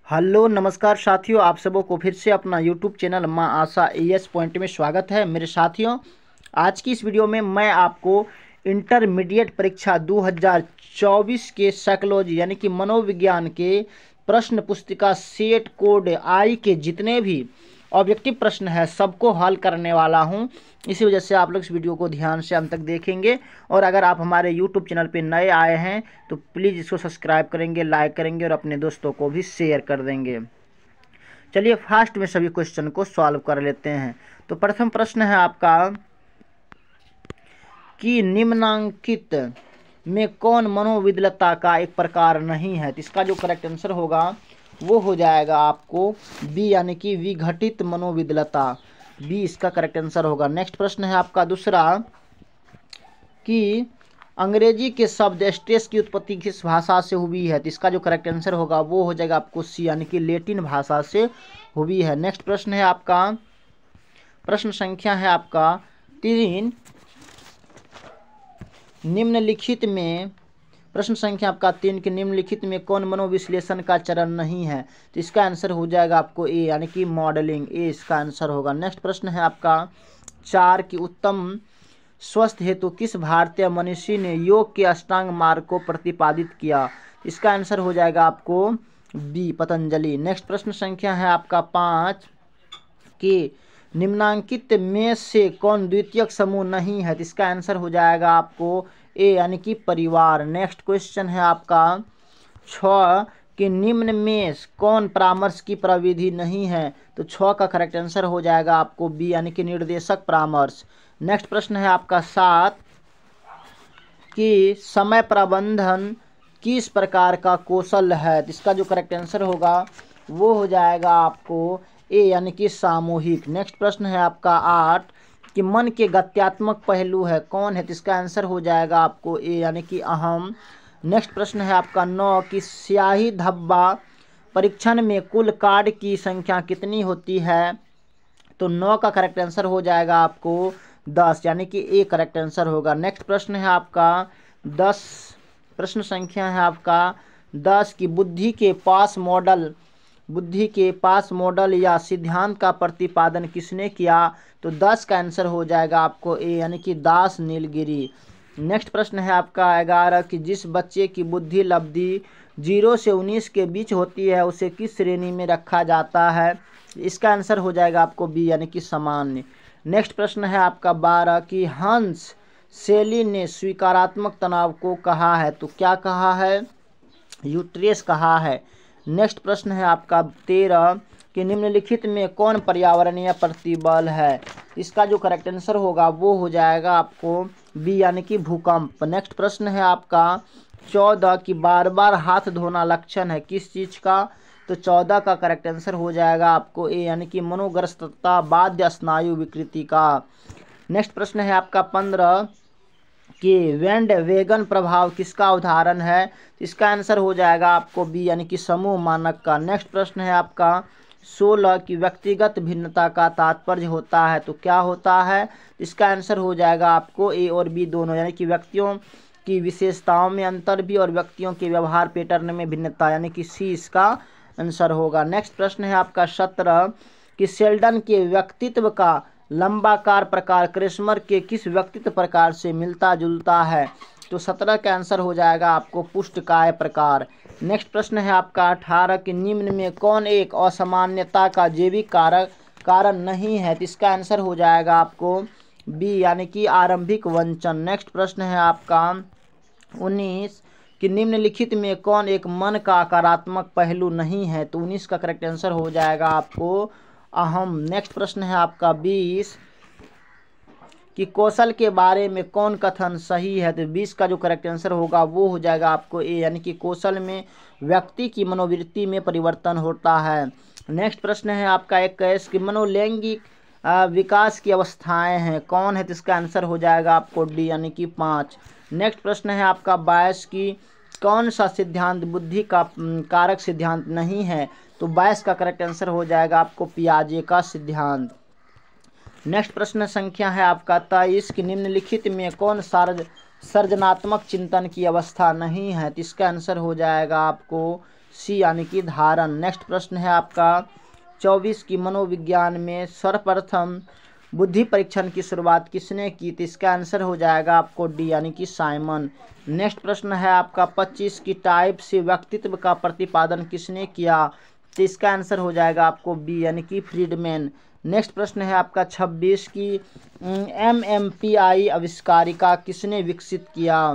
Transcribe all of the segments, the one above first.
Hello नमस्कार साथियों, आप सबों को फिर से अपना यूट्यूब चैनल माँ आशा एएस पॉइंट में स्वागत है। मेरे साथियों, आज की इस वीडियो में मैं आपको इंटरमीडिएट परीक्षा 2024 के साइकोलॉजी यानी कि मनोविज्ञान के प्रश्न पुस्तिका सेट कोड आई के जितने भी ऑब्जेक्टिव प्रश्न है सबको हल करने वाला हूं। इसी वजह से आप लोग इस वीडियो को ध्यान से अंत तक देखेंगे। और अगर आप हमारे यूट्यूब चैनल पे नए आए हैं तो प्लीज़ इसको सब्सक्राइब करेंगे, लाइक करेंगे और अपने दोस्तों को भी शेयर कर देंगे। चलिए फास्ट में सभी क्वेश्चन को सॉल्व कर लेते हैं। तो प्रथम प्रश्न है आपका कि निम्नांकित में कौन मनोविद्लता का एक प्रकार नहीं है। तो इसका जो करेक्ट आंसर होगा वो हो जाएगा आपको बी यानी कि विघटित मनोविद्लता। बी इसका करेक्ट आंसर होगा। नेक्स्ट प्रश्न है आपका दूसरा कि अंग्रेजी के शब्द स्ट्रेस की उत्पत्ति किस भाषा से हुई है। तो इसका जो करेक्ट आंसर होगा वो हो जाएगा आपको सी यानी कि लैटिन भाषा से हुई है। नेक्स्ट प्रश्न है आपका प्रश्न संख्या है आपका 3। निम्नलिखित में प्रश्न संख्या आपका 3 के निम्नलिखित में कौन मनोविश्लेषण का चरण नहीं है। तो इसका आंसर हो जाएगा आपको ए यानी कि मॉडलिंग। ए इसका आंसर होगा। नेक्स्ट प्रश्न है आपका 4 की उत्तम स्वस्थ हेतु किस भारतीय मनीषी ने योग के अष्टांग मार्ग को प्रतिपादित किया। इसका आंसर हो जाएगा आपको बी पतंजलि। नेक्स्ट प्रश्न संख्या है आपका 5 कि निम्नांकित में से कौन द्वितीयक समूह नहीं है। तो इसका आंसर हो जाएगा आपको ए यानी कि परिवार। नेक्स्ट क्वेश्चन है आपका 6 कि निम्न में कौन परामर्श की प्रविधि नहीं है। तो 6 का करेक्ट आंसर हो जाएगा आपको बी यानी कि निर्देशक परामर्श। नेक्स्ट प्रश्न है आपका 7 कि समय प्रबंधन किस प्रकार का कौशल है। तो इसका जो करेक्ट आंसर होगा वो हो जाएगा आपको ए यानी कि सामूहिक। नेक्स्ट प्रश्न है आपका 8 कि मन के गत्यात्मक पहलू है कौन है। तो इसका आंसर हो जाएगा आपको ए यानी कि अहम। नेक्स्ट प्रश्न है आपका 9 कि स्याही धब्बा परीक्षण में कुल कार्ड की संख्या कितनी होती है। तो 9 का करेक्ट आंसर हो जाएगा आपको 10 यानी कि ए करेक्ट आंसर होगा। नेक्स्ट प्रश्न है आपका 10। प्रश्न संख्या है आपका 10 की बुद्धि के पास मॉडल या सिद्धांत का प्रतिपादन किसने किया। तो 10 का आंसर हो जाएगा आपको ए यानी कि दास नीलगिरी। नेक्स्ट प्रश्न है आपका 11 कि जिस बच्चे की बुद्धि लब्धि 0 से 19 के बीच होती है उसे किस श्रेणी में रखा जाता है। इसका आंसर हो जाएगा आपको बी यानी कि सामान्य। नेक्स्ट प्रश्न है आपका 12 कि हंस सेली ने स्वीकारात्मक तनाव को कहा है। तो क्या कहा है, यूट्रेस कहा है। नेक्स्ट प्रश्न है आपका 13 कि निम्नलिखित में कौन पर्यावरणीय प्रतिबल है। इसका जो करेक्ट आंसर होगा वो हो जाएगा आपको बी यानी कि भूकंप। नेक्स्ट प्रश्न है आपका 14 कि बार बार हाथ धोना लक्षण है किस चीज का। तो 14 का करेक्ट आंसर हो जाएगा आपको ए यानी कि मनोग्रस्तता बाध्य स्नायु विकृति का। नेक्स्ट प्रश्न है आपका 15 कि वेंड वेगन प्रभाव किसका उदाहरण है। इसका आंसर हो जाएगा आपको बी यानी कि समूह मानक का। नेक्स्ट प्रश्न है आपका 16 कि व्यक्तिगत भिन्नता का तात्पर्य होता है। तो क्या होता है, इसका आंसर हो जाएगा आपको ए और बी दोनों यानी कि व्यक्तियों की विशेषताओं में अंतर भी और व्यक्तियों के व्यवहार पैटर्न में भिन्नता यानी कि सी इसका आंसर होगा। नेक्स्ट प्रश्न है आपका 17 कि शेल्डन के व्यक्तित्व का लंबाकार प्रकार क्रिस्मर के किस व्यक्तित्व प्रकार से मिलता जुलता है। तो 17 का आंसर हो जाएगा आपको पुष्टकाय प्रकार। नेक्स्ट प्रश्न है आपका 18 कि निम्न में कौन एक असामान्यता का जैविक कारण नहीं है। तो इसका आंसर हो जाएगा आपको बी यानी कि आरंभिक वंचन। नेक्स्ट प्रश्न है आपका 19 कि निम्नलिखित में कौन एक मन का आकारात्मक पहलू नहीं है। तो 19 का करेक्ट आंसर हो जाएगा आपको अहम। नेक्स्ट प्रश्न है आपका 20 कि कौशल के बारे में कौन कथन सही है। तो 20 का जो करेक्ट आंसर होगा वो हो जाएगा आपको ए यानी कि कौशल में व्यक्ति की मनोवृत्ति में परिवर्तन होता है। नेक्स्ट प्रश्न है आपका 21 कि मनोलैंगिक विकास की अवस्थाएं हैं कौन है। तो इसका आंसर हो जाएगा आपको डी यानी कि 5। नेक्स्ट प्रश्न है आपका 22 की कौन सा सिद्धांत बुद्धि का कारक सिद्धांत नहीं है। तो 22 का करेक्ट आंसर हो जाएगा आपको पियाजे का सिद्धांत। नेक्स्ट प्रश्न संख्या है आपका 23 कि निम्नलिखित में कौन सर्जनात्मक चिंतन की अवस्था नहीं है। तो इसका आंसर हो जाएगा आपको सी यानी कि धारण। नेक्स्ट प्रश्न है आपका 24 की मनोविज्ञान में सर्वप्रथम बुद्धि परीक्षण की शुरुआत किसने की? तो इसका आंसर हो जाएगा आपको डी यानी कि साइमन। नेक्स्ट प्रश्न है आपका 25 की टाइप से व्यक्तित्व का प्रतिपादन किसने किया? तो इसका आंसर हो जाएगा आपको बी यानी कि फ्रीडमैन। नेक्स्ट प्रश्न है आपका 26 की MMPI आविष्कारिका किसने विकसित किया?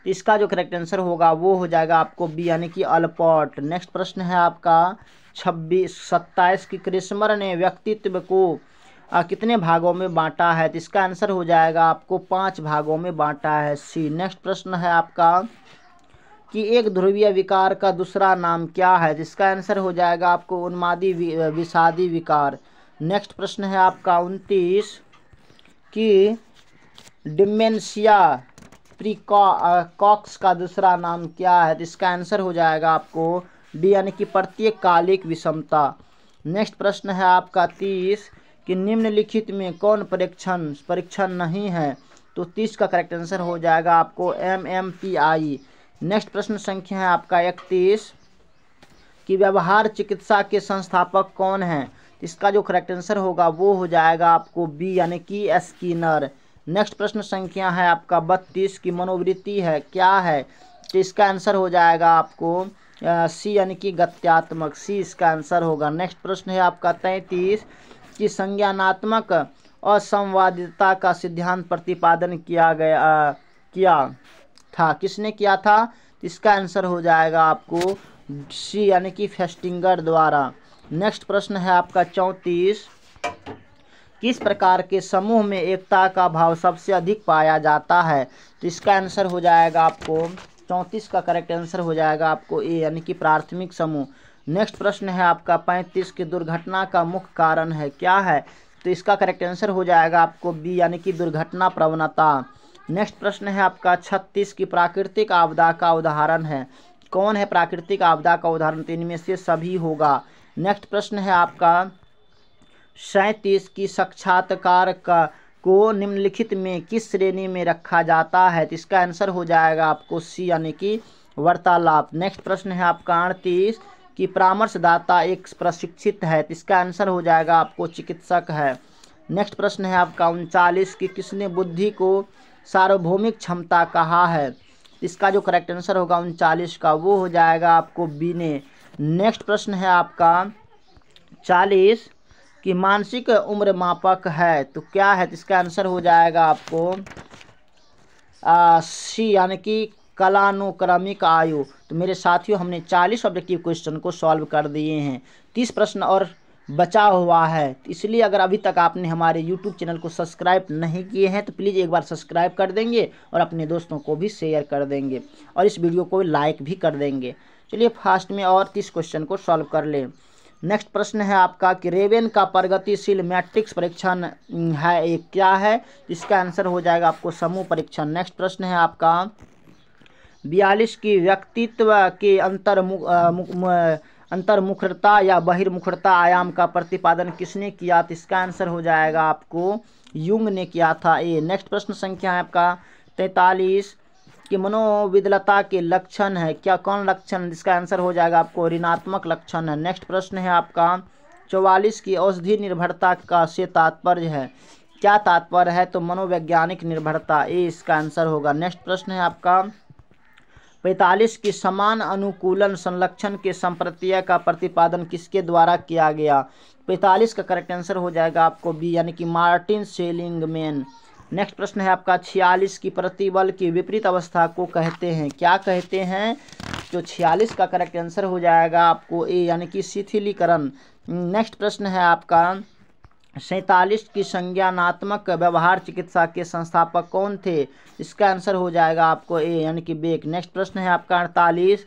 तो इसका जो करेक्ट आंसर होगा वो हो जाएगा आपको बी यानी कि अल्पर्ट। नेक्स्ट प्रश्न है आपका 27 की क्रिस्मर ने व्यक्तित्व को कितने भागों में बांटा है? तो इसका आंसर हो जाएगा आपको 5 भागों में बांटा है, सी। नेक्स्ट प्रश्न है आपका कि एक ध्रुवीय विकार का दूसरा नाम क्या है? जिसका आंसर हो जाएगा आपको उन्मादी विषादी विकार। नेक्स्ट प्रश्न है आपका 29 कि डिमेंशिया प्रीकॉक्स का दूसरा नाम क्या है? तो इसका आंसर हो जाएगा आपको डी यानी कि प्रत्येक कालिक विषमता। नेक्स्ट प्रश्न है आपका 30 कि निम्नलिखित में कौन परीक्षण नहीं है? तो 30 का करेक्ट आंसर हो जाएगा आपको MMPI। नेक्स्ट प्रश्न संख्या है आपका 31 कि व्यवहार चिकित्सा के संस्थापक कौन हैं? इसका जो करेक्ट आंसर होगा वो हो जाएगा आपको बी यानी कि स्किनर। नेक्स्ट प्रश्न संख्या है आपका 32 की मनोवृत्ति है क्या है? तो इसका आंसर हो जाएगा आपको सी यानी कि गत्यात्मक, सी इसका आंसर होगा। नेक्स्ट प्रश्न है आपका 33 कि संज्ञानात्मक असंवादितता का सिद्धांत प्रतिपादन किया था, किसने किया था? इसका आंसर हो जाएगा आपको सी यानी कि फेस्टिंगर द्वारा। नेक्स्ट प्रश्न है आपका 34 किस प्रकार के समूह में एकता का भाव सबसे अधिक पाया जाता है? तो इसका आंसर हो जाएगा आपको 34 का करेक्ट आंसर हो जाएगा आपको ए यानी कि प्राथमिक समूह। नेक्स्ट प्रश्न है आपका 35 की दुर्घटना का मुख्य कारण है क्या है? तो इसका करेक्ट आंसर हो जाएगा आपको बी यानी कि दुर्घटना प्रवणता। नेक्स्ट प्रश्न है आपका 36 की प्राकृतिक आपदा का उदाहरण है कौन है? प्राकृतिक आपदा का उदाहरण तो इनमें से सभी होगा। नेक्स्ट प्रश्न है आपका 37 की साक्षात्कार को निम्नलिखित में किस श्रेणी में रखा जाता है? तो इसका आंसर हो जाएगा आपको सी यानी कि वार्तालाप। नेक्स्ट प्रश्न है आपका 38 कि परामर्शदाता एक प्रशिक्षित है, तो इसका आंसर हो जाएगा आपको चिकित्सक है। नेक्स्ट प्रश्न है आपका 39 कि किसने बुद्धि को सार्वभौमिक क्षमता कहा है? इसका जो करेक्ट आंसर होगा 39 का वो हो जाएगा आपको बी ने। नेक्स्ट प्रश्न है आपका 40 कि मानसिक उम्र मापक है तो क्या है? तो इसका आंसर हो जाएगा आपको सी यानी कि कालानुक्रमिक आयु। तो मेरे साथियों हमने 40 ऑब्जेक्टिव क्वेश्चन को सॉल्व कर दिए हैं, 30 प्रश्न और बचा हुआ है। इसलिए अगर अभी तक आपने हमारे यूट्यूब चैनल को सब्सक्राइब नहीं किए हैं तो प्लीज़ एक बार सब्सक्राइब कर देंगे और अपने दोस्तों को भी शेयर कर देंगे और इस वीडियो को लाइक भी कर देंगे। चलिए फास्ट में और 30 क्वेश्चन को सॉल्व कर लें। नेक्स्ट प्रश्न है आपका कि रेवेन का प्रगतिशील मैट्रिक्स परीक्षण है एक क्या है? इसका आंसर हो जाएगा आपको समूह परीक्षण। नेक्स्ट प्रश्न है आपका 42 की व्यक्तित्व के अंतर्मुखरता या बहिर्मुखरता आयाम का प्रतिपादन किसने किया? तो इसका आंसर हो जाएगा आपको युंग ने किया था ए। नेक्स्ट प्रश्न संख्या है आपका 43 कि मनोविदलता के लक्षण है क्या? कौन लक्षण? जिसका आंसर हो जाएगा आपको ऋणात्मक लक्षण है। नेक्स्ट प्रश्न है आपका 44 की औषधि निर्भरता का से तात्पर्य है क्या? तात्पर्य है तो मनोवैज्ञानिक निर्भरता ए इसका आंसर होगा। नेक्स्ट प्रश्न है आपका 45 की समान अनुकूलन संलक्षण के संप्रत्यय का प्रतिपादन किसके द्वारा किया गया? 45 का करेक्ट आंसर हो जाएगा आपको बी यानी कि मार्टिन सेलिंगमैन। नेक्स्ट प्रश्न है आपका 46 की प्रतिबल की विपरीत अवस्था को कहते हैं क्या कहते हैं? तो 46 का करेक्ट आंसर हो जाएगा आपको ए यानी कि शिथिलीकरण। नेक्स्ट प्रश्न है आपका 47 की संज्ञानात्मक व्यवहार चिकित्सा के संस्थापक कौन थे? इसका आंसर हो जाएगा आपको ए यानी कि बेक। नेक्स्ट प्रश्न है आपका 48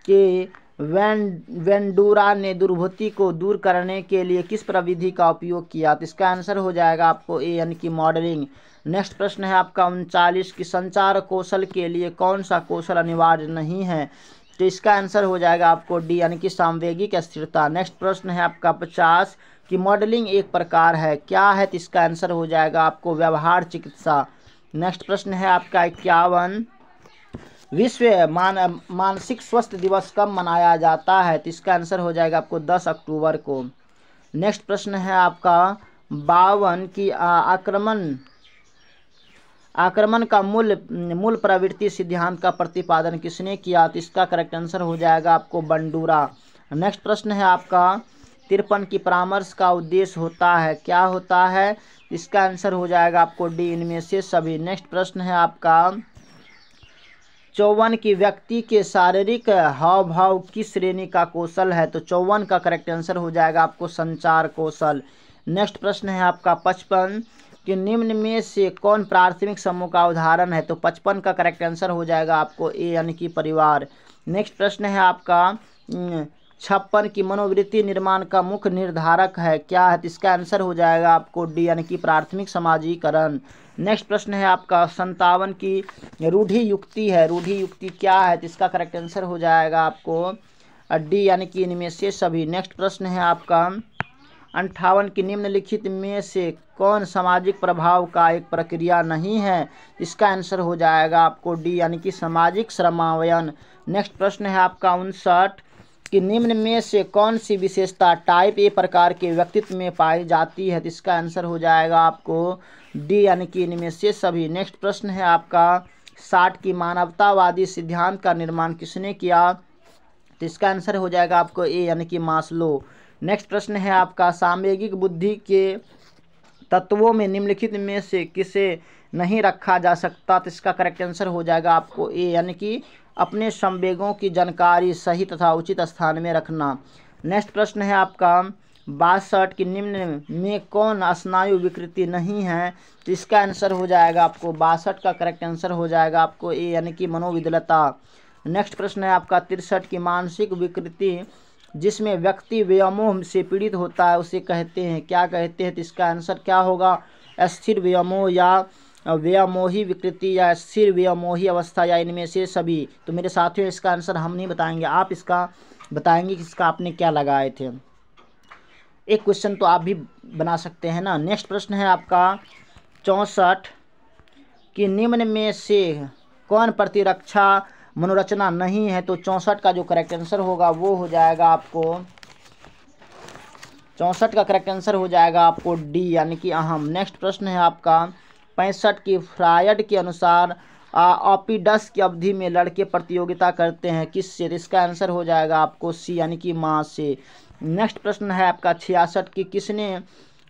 कि वेंडूरा ने दुर्बुद्धि को दूर करने के लिए किस प्रविधि का उपयोग किया? तो इसका आंसर हो जाएगा आपको ए यानी कि मॉडलिंग। नेक्स्ट प्रश्न है आपका 39 की संचार कौशल के लिए कौन सा कौशल अनिवार्य नहीं है? तो इसका आंसर हो जाएगा आपको डी यानी कि सामवेगिक स्थिरता। नेक्स्ट प्रश्न है आपका 50 कि मॉडलिंग एक प्रकार है क्या है? तो इसका आंसर हो जाएगा आपको व्यवहार चिकित्सा। नेक्स्ट प्रश्न है आपका 51 विश्व मानसिक स्वास्थ्य दिवस कब मनाया जाता है? तो इसका आंसर हो जाएगा आपको 10 अक्टूबर को। नेक्स्ट प्रश्न है आपका 52 की आक्रमण का मूल प्रवृत्ति सिद्धांत का प्रतिपादन किसने किया? तो इसका करेक्ट आंसर हो जाएगा आपको बंडूरा। नेक्स्ट प्रश्न है आपका 53 की परामर्श का उद्देश्य होता है, क्या होता है? इसका आंसर हो जाएगा आपको डी, इनमें से सभी। नेक्स्ट प्रश्न है आपका 54 की व्यक्ति के शारीरिक हाव भाव किस श्रेणी का कौशल है? तो 54 का करेक्ट आंसर हो जाएगा आपको संचार कौशल। नेक्स्ट प्रश्न है आपका 55 कि निम्न में से कौन प्राथमिक समूह का उदाहरण है? तो 55 का करेक्ट आंसर हो जाएगा आपको ए, यानी कि परिवार। नेक्स्ट प्रश्न है आपका 56 की मनोवृत्ति निर्माण का मुख्य निर्धारक है, क्या है? तो इसका आंसर हो जाएगा आपको डी, यानी कि प्राथमिक समाजीकरण। नेक्स्ट प्रश्न है आपका 57 की रूढ़ि युक्ति है, रूढ़ि युक्ति क्या है? तो इसका करेक्ट आंसर हो जाएगा आपको डी, यानी कि इनमें से सभी। नेक्स्ट प्रश्न है आपका 58 की निम्नलिखित में से कौन सामाजिक प्रभाव का एक प्रक्रिया नहीं है? इसका आंसर हो जाएगा आपको डी, यानी कि सामाजिक श्रमावयन। नेक्स्ट प्रश्न है आपका 59 कि निम्न में से कौन सी विशेषता टाइप ए प्रकार के व्यक्तित्व में पाई जाती है? तो इसका आंसर हो जाएगा आपको डी, यानी कि इनमें से सभी। नेक्स्ट प्रश्न है आपका 60 की मानवतावादी सिद्धांत का निर्माण किसने किया? तो इसका आंसर हो जाएगा आपको ए, यानी कि मास्लो। नेक्स्ट प्रश्न है आपका सामयिक बुद्धि के तत्वों में निम्नलिखित में से किसे नहीं रखा जा सकता? तो इसका करेक्ट आंसर हो जाएगा आपको ए, यानी कि अपने संवेगों की जानकारी सही तथा उचित स्थान में रखना। नेक्स्ट प्रश्न है आपका 62 की निम्न में कौन स्नायु विकृति नहीं है? तो इसका आंसर हो जाएगा आपको 62 का करेक्ट आंसर हो जाएगा आपको ए, यानी कि मनोविद्वलता। नेक्स्ट प्रश्न है आपका 63 की मानसिक विकृति जिसमें व्यक्ति व्यामोह से पीड़ित होता है उसे कहते हैं, क्या कहते हैं? तो इसका आंसर क्या होगा? अस्थिर व्यामोह या व्यामोही विकृति या स्थिर व्यामोही अवस्था या इनमें से सभी। तो मेरे साथियों इसका आंसर हम नहीं बताएंगे, आप इसका बताएंगे कि इसका आपने क्या लगाए थे। एक क्वेश्चन तो आप भी बना सकते हैं ना। नेक्स्ट प्रश्न है आपका 64 कि निम्न में से कौन प्रतिरक्षा मनोरचना नहीं है? तो 64 का जो करेक्ट आंसर होगा वो हो जाएगा आपको 64 का करेक्ट आंसर हो जाएगा आपको डी, यानी कि अहम। नेक्स्ट प्रश्न है आपका 65 की फ्रायड के अनुसार ऑपिडस की अवधि में लड़के प्रतियोगिता करते हैं किससे? इसका आंसर हो जाएगा आपको सी, यानी कि माँ से। नेक्स्ट प्रश्न है आपका 66 की किसने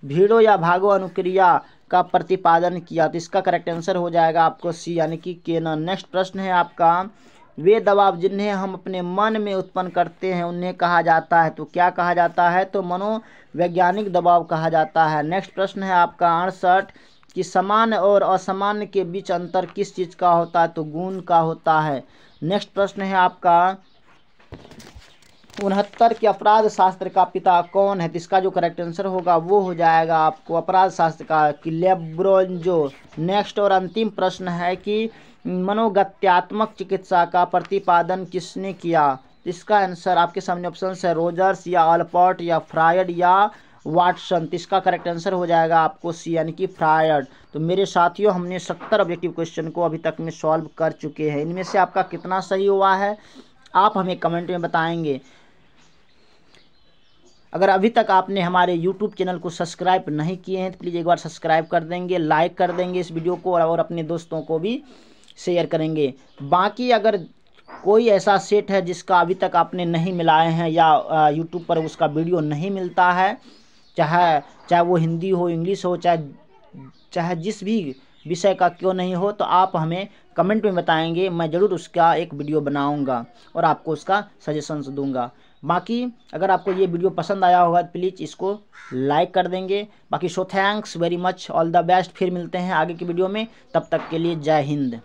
भीड़ो या भागो अनुक्रिया का प्रतिपादन किया? तो इसका करेक्ट आंसर हो जाएगा आपको सी, यानी कि केनन। नेक्स्ट प्रश्न है आपका वे दबाव जिन्हें हम अपने मन में उत्पन्न करते हैं उन्हें कहा जाता है, तो क्या कहा जाता है? तो मनोवैज्ञानिक दबाव कहा जाता है। नेक्स्ट प्रश्न है आपका 68 कि सामान्य और असामान्य के बीच अंतर किस चीज़ का होता है? तो गुण का होता है। नेक्स्ट प्रश्न है आपका 69 के अपराध शास्त्र का पिता कौन है? तो इसका जो करेक्ट आंसर होगा वो हो जाएगा आपको अपराध शास्त्र का कि लेब्रोंजो। नेक्स्ट और अंतिम प्रश्न है कि मनोगत्यात्मक चिकित्सा का प्रतिपादन किसने किया? तो इसका आंसर आपके सामने ऑप्शन है रोजर्स या अल्पर्ट या फ्रायड या वाटसन। तो इसका करेक्ट आंसर हो जाएगा आपको सी, यानी कि फ्रायड। तो मेरे साथियों हमने 70 ऑब्जेक्टिव क्वेश्चन को अभी तक में सॉल्व कर चुके हैं। इनमें से आपका कितना सही हुआ है आप हमें कमेंट में बताएंगे। अगर अभी तक आपने हमारे YouTube चैनल को सब्सक्राइब नहीं किए हैं तो प्लीज़ एक बार सब्सक्राइब कर देंगे, लाइक कर देंगे इस वीडियो को और अपने दोस्तों को भी शेयर करेंगे। बाकी अगर कोई ऐसा सेट है जिसका अभी तक आपने नहीं मिलाए हैं या YouTube पर उसका वीडियो नहीं मिलता है, चाहे वो हिंदी हो, इंग्लिश हो, चाहे जिस भी विषय का क्यों नहीं हो, तो आप हमें कमेंट में बताएंगे। मैं ज़रूर उसका एक वीडियो बनाऊंगा और आपको उसका सजेशंस दूंगा। बाकी अगर आपको ये वीडियो पसंद आया होगा तो प्लीज़ इसको लाइक कर देंगे। बाकी so thanks very much, all the best. फिर मिलते हैं आगे की वीडियो में, तब तक के लिए जय हिंद।